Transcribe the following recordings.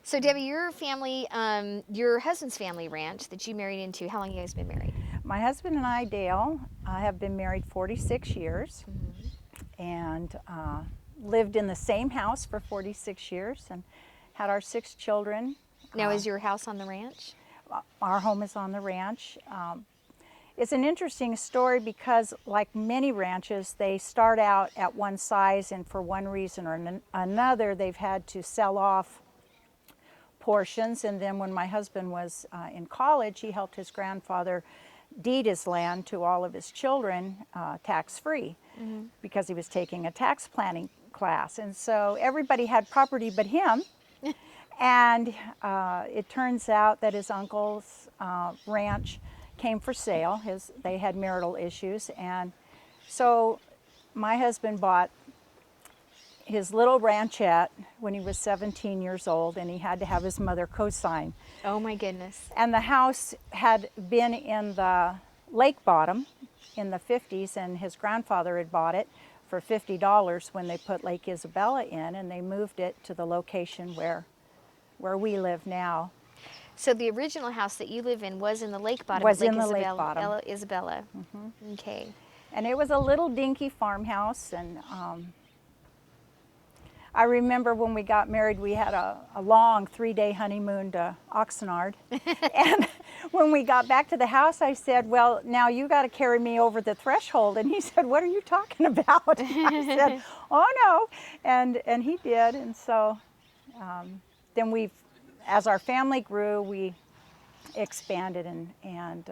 So Debbie, your family, your husband's family ranch that you married into, how long you guys been married? My husband and I, Dale, have been married 46 years and lived in the same house for 46 years and had our 6 children. Now, is your house on the ranch? Our home is on the ranch. It's an interesting story because, like many ranches, they start out at one size, and for one reason or another, they've had to sell off portions. And then when my husband was in college, he helped his grandfather deed his land to all of his children tax-free because he was taking a tax planning class. And so everybody had property but him. And it turns out that his uncle's ranch came for sale. They had marital issues. And so my husband bought his little ranchette when he was 17 years old, and he had to have his mother co-sign. Oh my goodness. And the house had been in the lake bottom in the 50s, and his grandfather had bought it for $50 when they put Lake Isabella in, and they moved it to the location where we live now. So the original house that you live in was in the lake bottom. Was Lake in the Isabella, lake bottom. Isabella. Okay. And it was a little dinky farmhouse, and I remember when we got married, we had a long 3-day honeymoon to Oxnard. And when we got back to the house, I said, well, now you got to carry me over the threshold. And he said, what are you talking about? And I said, oh no. And he did. And so then as our family grew, we expanded and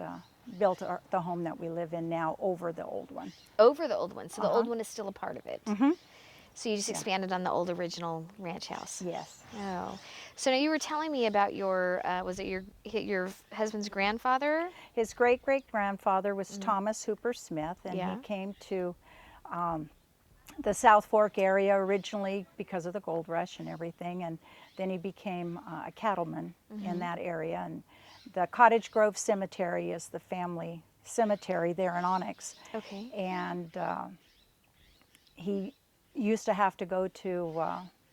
built the home that we live in now over the old one. Over the old one. So the old one is still a part of it. Mm-hmm. So you just expanded on the old original ranch house. Yes. Oh. So now you were telling me about your, was it your husband's grandfather? His great-great-grandfather was Thomas Hooper Smith, and Yeah. he came to the South Fork area originally because of the gold rush and everything, and then he became a cattleman in that area. And the Cottage Grove Cemetery is the family cemetery there in Onyx. Okay. And he used to have to go to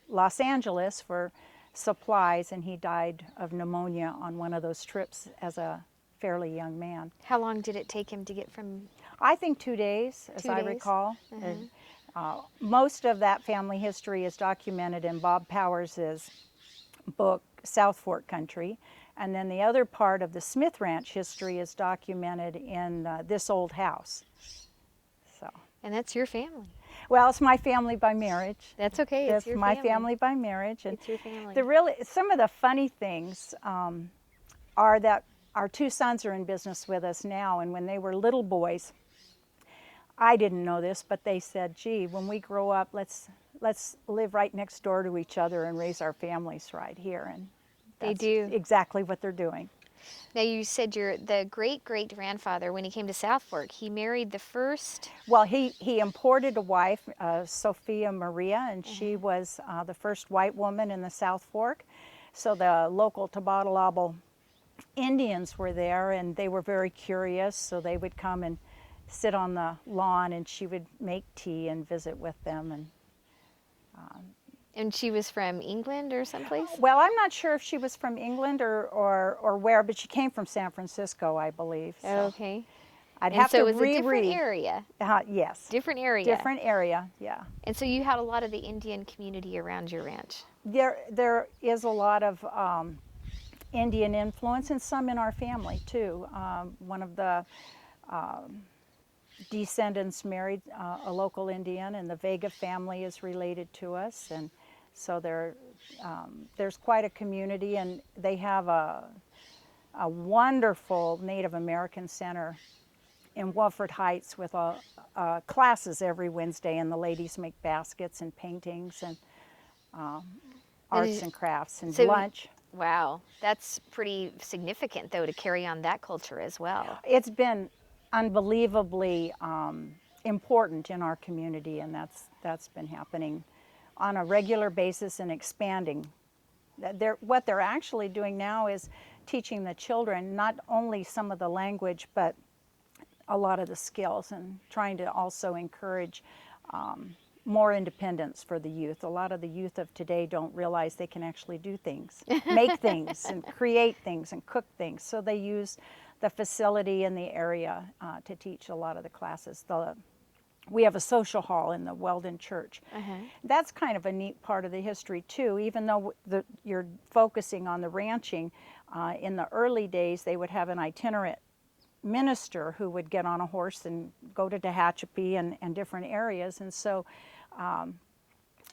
Los Angeles for supplies, and he died of pneumonia on one of those trips as a fairly young man. How long did it take him to get from? I think 2 days, as 2 I days? recall. Most of that family history is documented in Bob Powers's book, South Fork Country. And then the other part of the Smith Ranch history is documented in This Old House. So. And that's your family. Well, it's my family by marriage. That's okay. It's It's your my family by marriage. And It's your family. some of the funny things are that our 2 sons are in business with us now, and when they were little boys, I didn't know this, but they said, gee, when we grow up, let's live right next door to each other and raise our families right here. And They that's do. exactly what they're doing. Now you said the great-great-grandfather, when he came to South Fork, he married the first. Well, he imported a wife, Sophia Maria, and she was the first white woman in the South Fork. So the local Tabatalabal Indians were there, and they were very curious, so they would come and sit on the lawn, and she would make tea and visit with them. And she was from England or someplace? Well, I'm not sure if she was from England or where, but she came from San Francisco, I believe. So Okay. I'd And have so to it was a different reread. area. Yes. Different area. Different area, yeah. And so you had a lot of the Indian community around your ranch. There is a lot of Indian influence, and some in our family too. One of the descendants married a local Indian, and the Vega family is related to us, and so there's quite a community, and they have a wonderful Native American center in Wofford Heights with classes every Wednesday, and the ladies make baskets and paintings and arts and crafts and So- lunch. Wow. That's pretty significant, though, to carry on that culture as well. It's been unbelievably important in our community, and that's been happening on a regular basis and expanding. What they're actually doing now is teaching the children not only some of the language, but a lot of the skills, and trying to also encourage more independence for the youth. A lot of the youth of today don't realize they can actually do things, make things, and create things and cook things. So they use the facility in the area to teach a lot of the classes. We have a social hall in the Weldon Church. That's kind of a neat part of the history too. Even though you're focusing on the ranching, in the early days they would have an itinerant minister who would get on a horse and go to Tehachapi and different areas. And so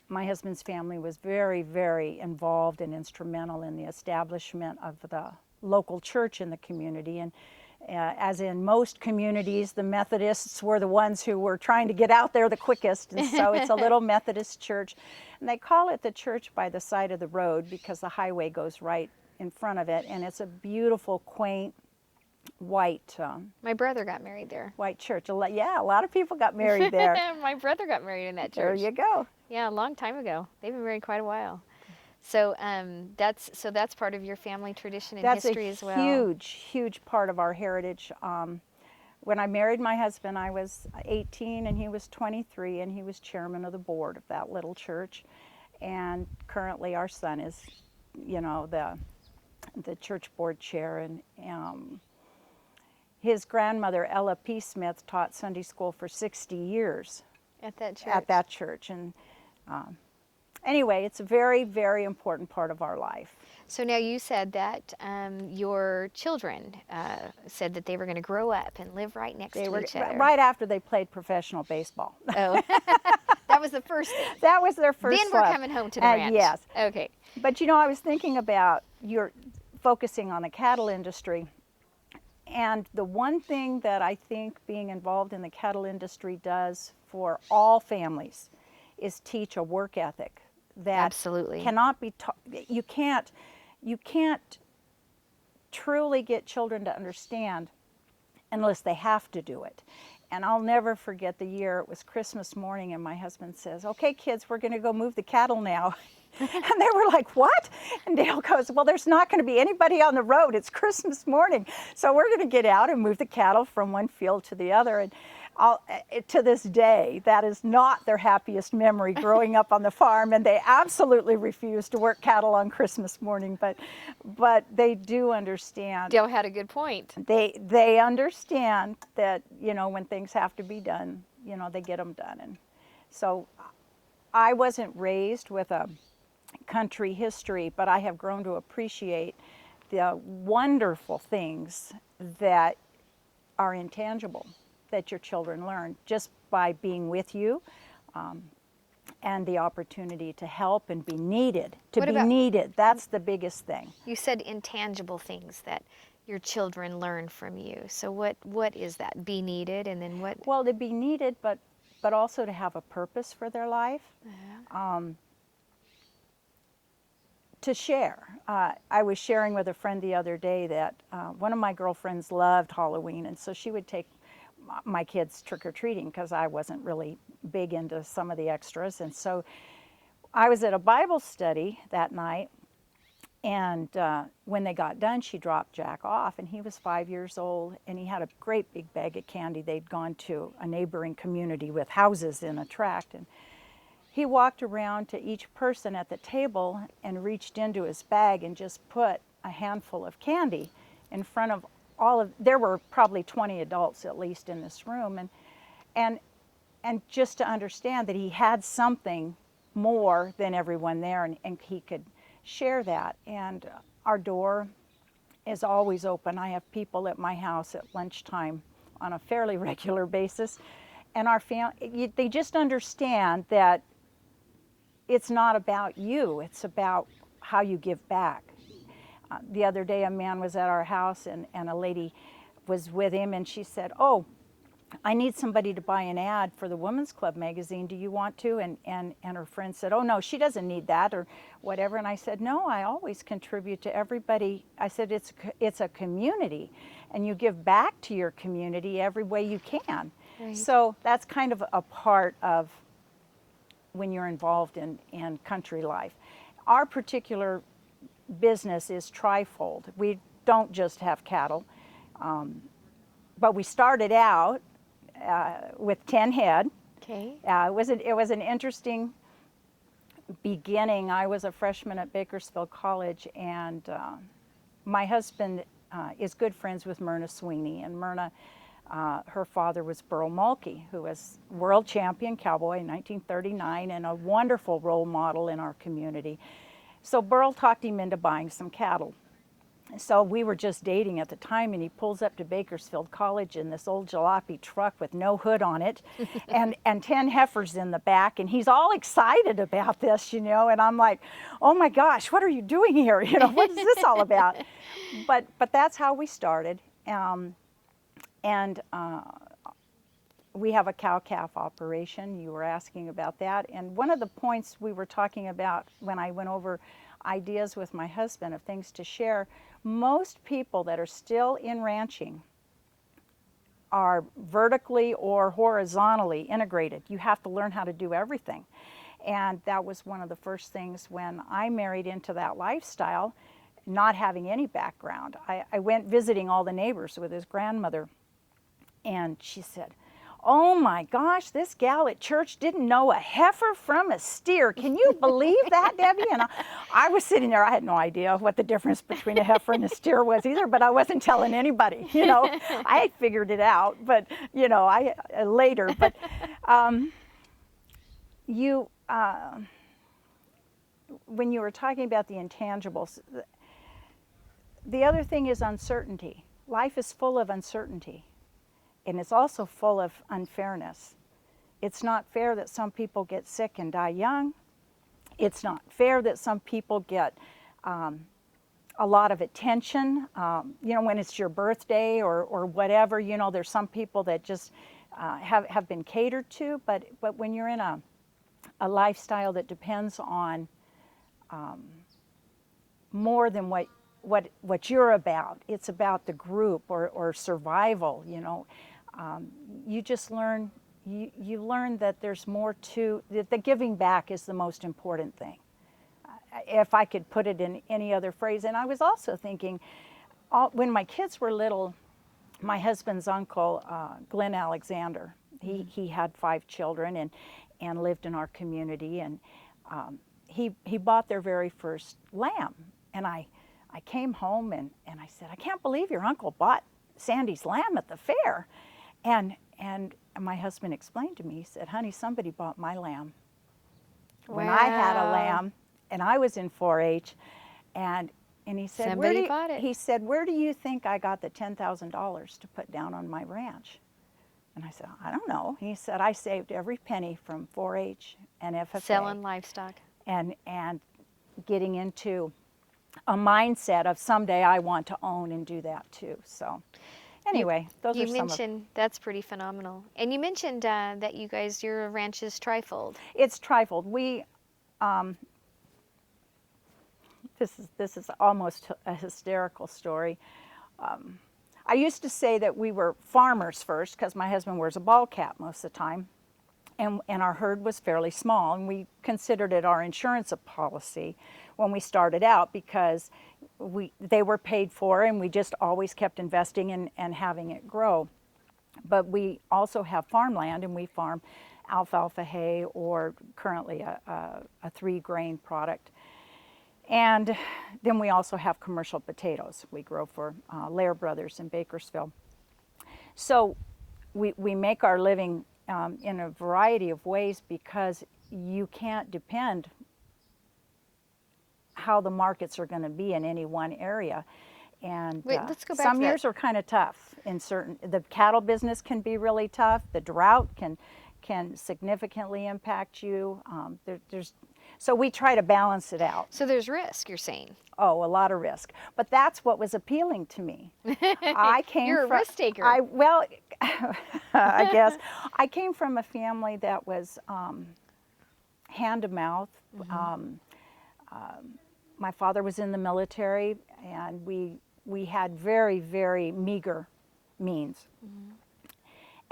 my husband's family was very, very involved and instrumental in the establishment of the local church in the community. And as in most communities, the Methodists were the ones who were trying to get out there the quickest. And so it's a little Methodist church. And they call it the church by the side of the road because the highway goes right in front of it. And it's a beautiful, quaint, white My brother got married there. white church. Yeah, a lot of people got married there. My brother got married in that There church. you go. Yeah, a long time ago. They've been married quite a while. So that's part of your family tradition and That's history a as well. huge part of our heritage. When I married my husband, I was 18 and he was 23, and he was chairman of the board of that little church. And currently our son is, the church board chair. And his grandmother, Ella P. Smith, taught Sunday school for 60 years At that church. at that church. And anyway, it's a very, very important part of our life. So now you said that your children said that they were going to grow up and live right next They to were each other. right after they played professional baseball. Oh, that was the first thing. That was their first Then we're love. coming home to the ranch. Yes. Okay. But I was thinking about you're focusing on the cattle industry. And the one thing that I think being involved in the cattle industry does for all families is teach a work ethic that Absolutely. cannot be taught. You can't truly get children to understand unless they have to do it. And I'll never forget the year, it was Christmas morning, and my husband says, "Okay, kids, we're going to go move the cattle now." And they were like, "What?" And Dale goes, "Well, there's not going to be anybody on the road. It's Christmas morning. So we're going to get out and move the cattle from one field to the other." And to this day, that is not their happiest memory growing up on the farm. And they absolutely refuse to work cattle on Christmas morning. But they do understand. Dale had a good point. They understand that, when things have to be done, they get them done. And so I wasn't raised with a country history, but I have grown to appreciate the wonderful things that are intangible that your children learn just by being with you, and the opportunity to help and be needed. Needed, that's the biggest thing. You said intangible things that your children learn from you. So what is that? Be needed, and then what? Well, to be needed, but also to have a purpose for their life. To share. I was sharing with a friend the other day that one of my girlfriends loved Halloween, and so she would take my kids trick-or-treating because I wasn't really big into some of the extras. And so I was at a Bible study that night, and when they got done, she dropped Jack off, and he was 5 years old, and he had a great big bag of candy. They'd gone to a neighboring community with houses in a tract, and he walked around to each person at the table and reached into his bag and just put a handful of candy in front of there were probably 20 adults at least in this room, and just to understand that he had something more than everyone there, and he could share that. And our door is always open. I have people at my house at lunchtime on a fairly regular basis, and our family, they just understand that it's not about you, it's about how you give back. The other day, a man was at our house, and a lady was with him, and she said, "Oh, I need somebody to buy an ad for the Women's Club magazine. Do you want to?" And her friend said, "Oh, no, she doesn't need that," or whatever. And I said, "No, I always contribute to everybody." I said, it's a community, and you give back to your community every way you can. Right. So that's kind of a part of when you're involved in country life. Our particular business is trifold. We don't just have cattle, but we started out with 10 head, Okay. It was an interesting beginning. I was a freshman at Bakersfield College, and my husband is good friends with Myrna Sweeney, and Myrna, her father was Burl Mulkey, who was world champion cowboy in 1939 and a wonderful role model in our community. So Burl talked him into buying some cattle. So we were just dating at the time, and he pulls up to Bakersfield College in this old jalopy truck with no hood on it, and 10 heifers in the back, and he's all excited about this, and I'm like, oh my gosh, what are you doing here? What is this all about? But that's how we started, and we have a cow-calf operation. You were asking about that, and one of the points we were talking about when I went over ideas with my husband of things to share, most people that are still in ranching are vertically or horizontally integrated. You have to learn how to do everything. And that was one of the first things when I married into that lifestyle, not having any background. I went visiting all the neighbors with his grandmother, and she said, oh my gosh, this gal at church didn't know a heifer from a steer. Can you believe that, Debbie? And I was sitting there, I had no idea what the difference between a heifer and a steer was either, but I wasn't telling anybody, I had figured it out, but, I later. But you, when you were talking about the intangibles, the other thing is uncertainty. Life is full of uncertainty. And it's also full of unfairness. It's not fair that some people get sick and die young. It's not fair that some people get a lot of attention, when it's your birthday or whatever. There's some people that just have been catered to, but when you're in a lifestyle that depends on more than what you're about, it's about the group or survival, you just learn, you learn that there's more to, that the giving back is the most important thing. If I could put it in any other phrase. And I was also thinking, when my kids were little, my husband's uncle, Glenn Alexander, he had 5 children and lived in our community, and he bought their very first lamb. And I came home and I said, I can't believe your uncle bought Sandy's lamb at the fair. And my husband explained to me, he said, honey, somebody bought my lamb when I had a lamb and I was in 4-H. And he said, somebody bought it. He said, where do you think I got the $10,000 to put down on my ranch? And I said, I don't know. He said, I saved every penny from 4-H and FFA. Selling livestock. And getting into a mindset of someday I want to own and do that too. So anyway, those are some of. You mentioned, that's pretty phenomenal. And you mentioned that your ranch is trifold. It's trifold. We, this is almost a hysterical story. I used to say that we were farmers first because my husband wears a ball cap most of the time. And our herd was fairly small, and we considered it our insurance policy when we started out because they were paid for, and we just always kept investing and having it grow. But we also have farmland, and we farm alfalfa hay or currently a 3-grain product. And then we also have commercial potatoes we grow for Lair Brothers in Bakersfield. So we make our living in a variety of ways because you can't depend how the markets are going to be in any one area. And Wait, let's go back some to years are kind of tough in certain, the cattle business can be really tough. The drought can significantly impact you. So we try to balance it out. So there's risk, you're saying. Oh, a lot of risk. But that's what was appealing to me. You're a risk taker. I guess. I came from a family that was hand to mouth. Mm-hmm. My father was in the military, and we had very, very meager means. Mm-hmm.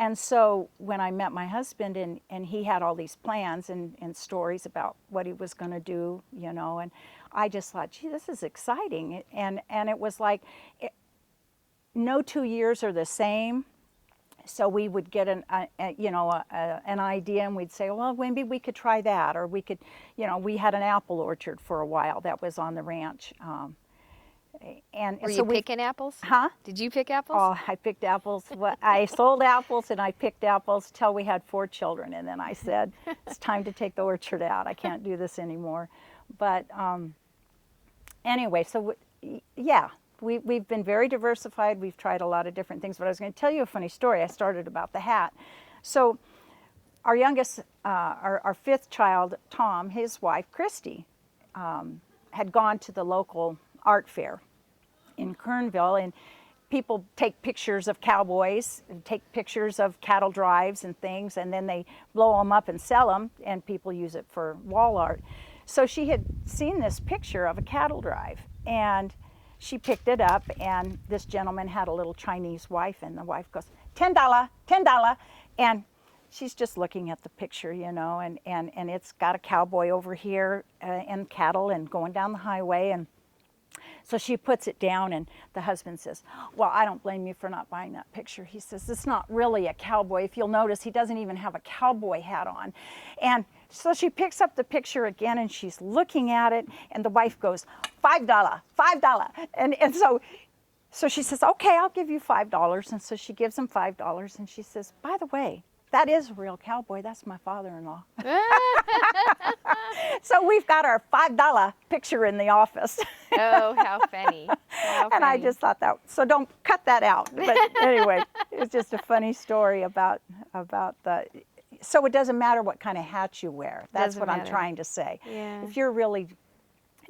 And so when I met my husband and he had all these plans and stories about what he was going to do, and I just thought, gee, this is exciting. And it was like, no 2 years are the same. So we would get an idea, and we'd say, well, maybe we could try that, or we could, we had an apple orchard for a while that was on the ranch, and Were so you we, picking apples? huh? Did you pick apples? Oh, I picked apples. I sold apples and I picked apples till we had 4 children, and then I said, it's time to take the orchard out. I can't do this anymore. But anyway, so yeah, we've been very diversified. We've tried a lot of different things. But I was going to tell you a funny story. I started about the hat. So our youngest, our 5th child, Tom, his wife, Christy, had gone to the local art fair in Kernville, and people take pictures of cowboys, and take pictures of cattle drives and things, and then they blow them up and sell them, and people use it for wall art. So she had seen this picture of a cattle drive, and she picked it up, and this gentleman had a little Chinese wife, and the wife goes, $10, $10, and she's just looking at the picture, and it's got a cowboy over here and cattle and going down the highway, and so she puts it down, and the husband says, well, I don't blame you for not buying that picture. He says, it's not really a cowboy. If you'll notice, he doesn't even have a cowboy hat on. And so she picks up the picture again, and she's looking at it, and the wife goes, $5, $5. And so she says, okay, I'll give you $5. And so she gives him $5, and she says, by the way, that is a real cowboy. That's my father-in-law. So we've got our $5 picture in the office. Oh, how funny. How And I funny. just thought that, so don't cut that out. But anyway, it's just a funny story about the, so it doesn't matter what kind of hat you wear. That's Doesn't what I'm matter. trying to say. Yeah. If you're really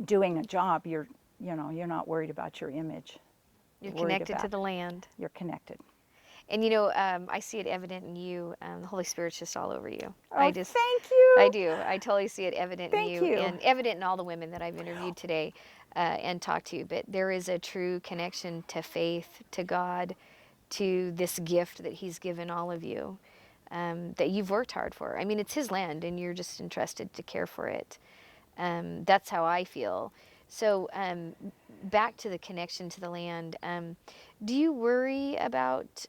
doing a job, you're not worried about your image. You're worried connected to about- the land. You're connected. And I see it evident in you. The Holy Spirit's just all over you. Oh, I just, thank you. I do. I totally see it evident Thank in you, you. and evident in all the women that I've interviewed today and talked to. But there is a true connection to faith, to God, to this gift that He's given all of you, that you've worked hard for. I mean, it's His land, and you're just entrusted to care for it. That's how I feel. So back to the connection to the land. Do you worry about,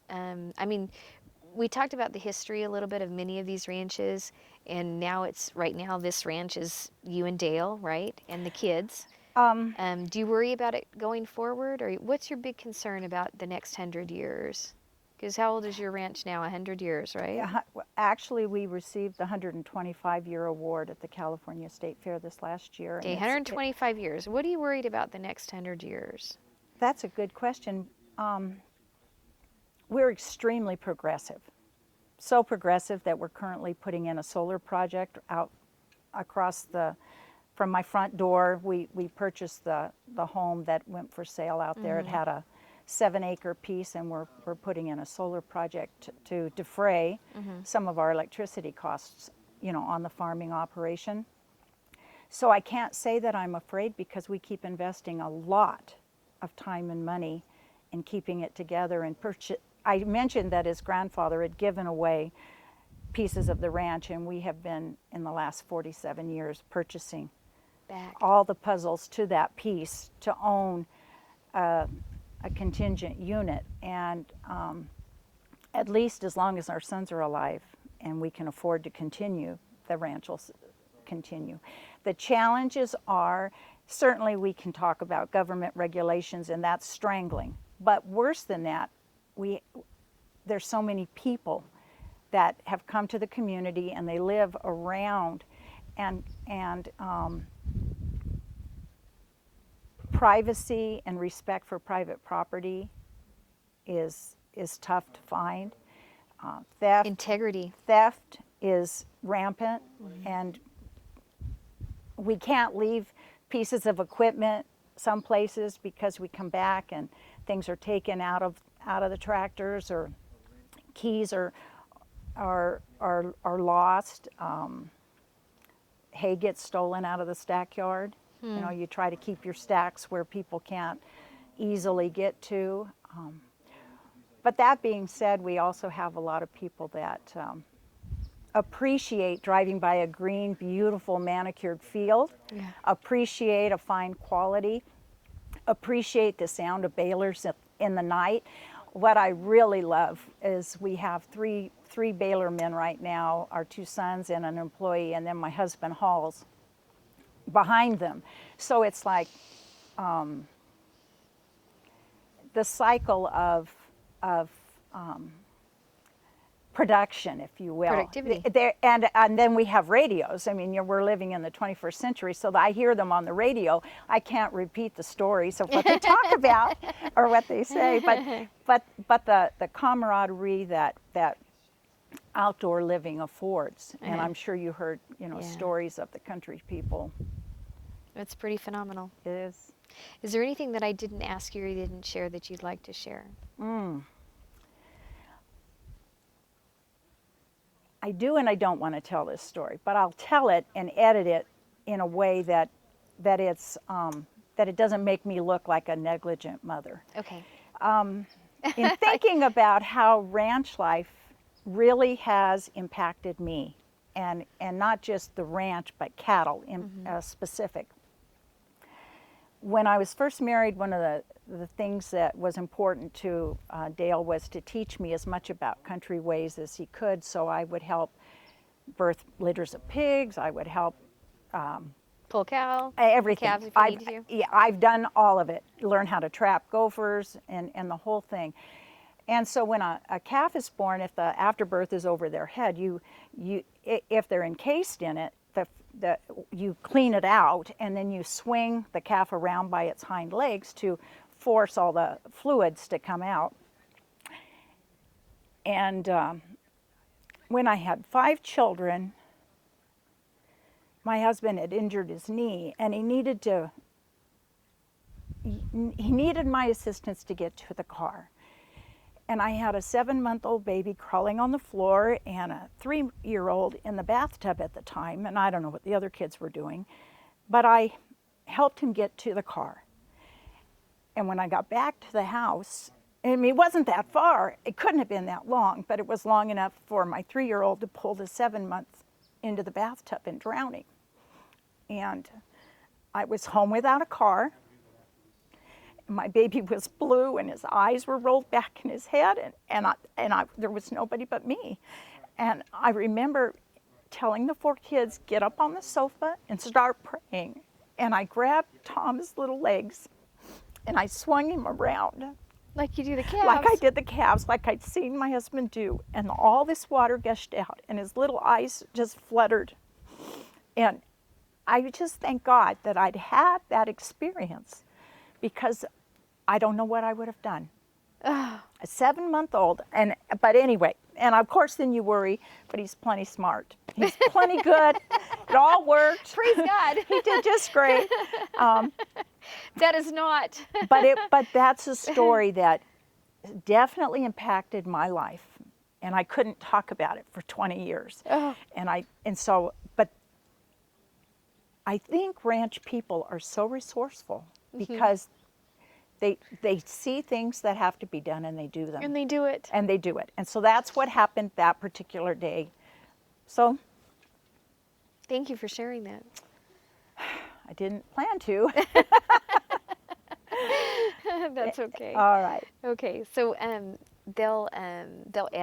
we talked about the history a little bit of many of these ranches, and right now this ranch is you and Dale, right? And the kids. Do you worry about it going forward, or what's your big concern about the next 100 years? Because how old is your ranch now? 100 years, right? Yeah, actually, we received the 125-year award at the California State Fair this last year. and Okay, it's- 125 years. What are you worried about the next 100 years? That's a good question. We're extremely progressive. So progressive that we're currently putting in a solar project out across from my front door. We purchased the home that went for sale out there. It had a 7-acre piece, and we're putting in a solar project to defray some of our electricity costs, on the farming operation. So I can't say that I'm afraid, because we keep investing a lot of time and money in keeping it together and purchase. I mentioned that his grandfather had given away pieces of the ranch, and we have been, in the last 47 years, purchasing Back. all the puzzles to that piece to own a contingent unit. And at least as long as our sons are alive and we can afford to continue, the ranch will continue. The challenges are, certainly we can talk about government regulations, and that's strangling. But worse than that, there's so many people that have come to the community, and they live around, and privacy and respect for private property is tough to find. Integrity. Theft is rampant, and we can't leave pieces of equipment some places, because we come back and things are taken out of the tractors, or keys are lost. Hay gets stolen out of the stack yard. You try to keep your stacks where people can't easily get to. But that being said, we also have a lot of people that appreciate driving by a green, beautiful, manicured field, appreciate a fine quality, appreciate the sound of balers in the night. what I really love is we have three Baylor men right now, our two sons and an employee, and then my husband hauls behind them. So it's like the cycle of production, if you will. Productivity. And then we have radios. I mean, we're living in the 21st century, so I hear them on the radio. I can't repeat the stories of what they talk about or what they say, but the camaraderie that outdoor living affords. And I'm sure you heard, Yeah. stories of the country people. It's pretty phenomenal. It is. Is there anything that I didn't ask you or you didn't share that you'd like to share? I do and I don't want to tell this story, but I'll tell it and edit it in a way that it's that it doesn't make me look like a negligent mother. Okay. In thinking about how ranch life really has impacted me, and not just the ranch, but cattle in specific. When I was first married, one of the things that was important to Dale was to teach me as much about country ways as he could. So I would help birth litters of pigs. I would help Pull cow. everything. Calves if you need to. Yeah, I've done all of it. Learn how to trap gophers and the whole thing. And so when a calf is born, if the afterbirth is over their head, if they're encased in it, you clean it out, and then you swing the calf around by its hind legs to force all the fluids to come out. And when I had 5 children, my husband had injured his knee, and he needed my assistance to get to the car. And I had a 7-month-old baby crawling on the floor and a 3-year-old in the bathtub at the time, and I don't know what the other kids were doing, but I helped him get to the car. And when I got back to the house, I mean, it wasn't that far. It couldn't have been that long, but it was long enough for my 3-year-old to pull the 7-month into the bathtub and drowning. And I was home without a car. My baby was blue and his eyes were rolled back in his head, and there was nobody but me. And I remember telling the 4 kids, get up on the sofa and start praying. And I grabbed Tom's little legs and I swung him around. Like you do the calves. Like I did the calves, like I'd seen my husband do. And all this water gushed out and his little eyes just fluttered. And I just thank God that I'd had that experience, because I don't know what I would have done. A 7-month-old, but anyway, and of course then you worry, but he's plenty smart. He's plenty good. It all worked. Praise God. He did just great. That is not. But that's a story that definitely impacted my life, and I couldn't talk about it for 20 years. Oh. But I think ranch people are so resourceful because they see things that have to be done and they do them. And they do it. And they do it. And so that's what happened that particular day. So Thank you for sharing that. I didn't plan to. That's okay. All right. Okay, so they'll edit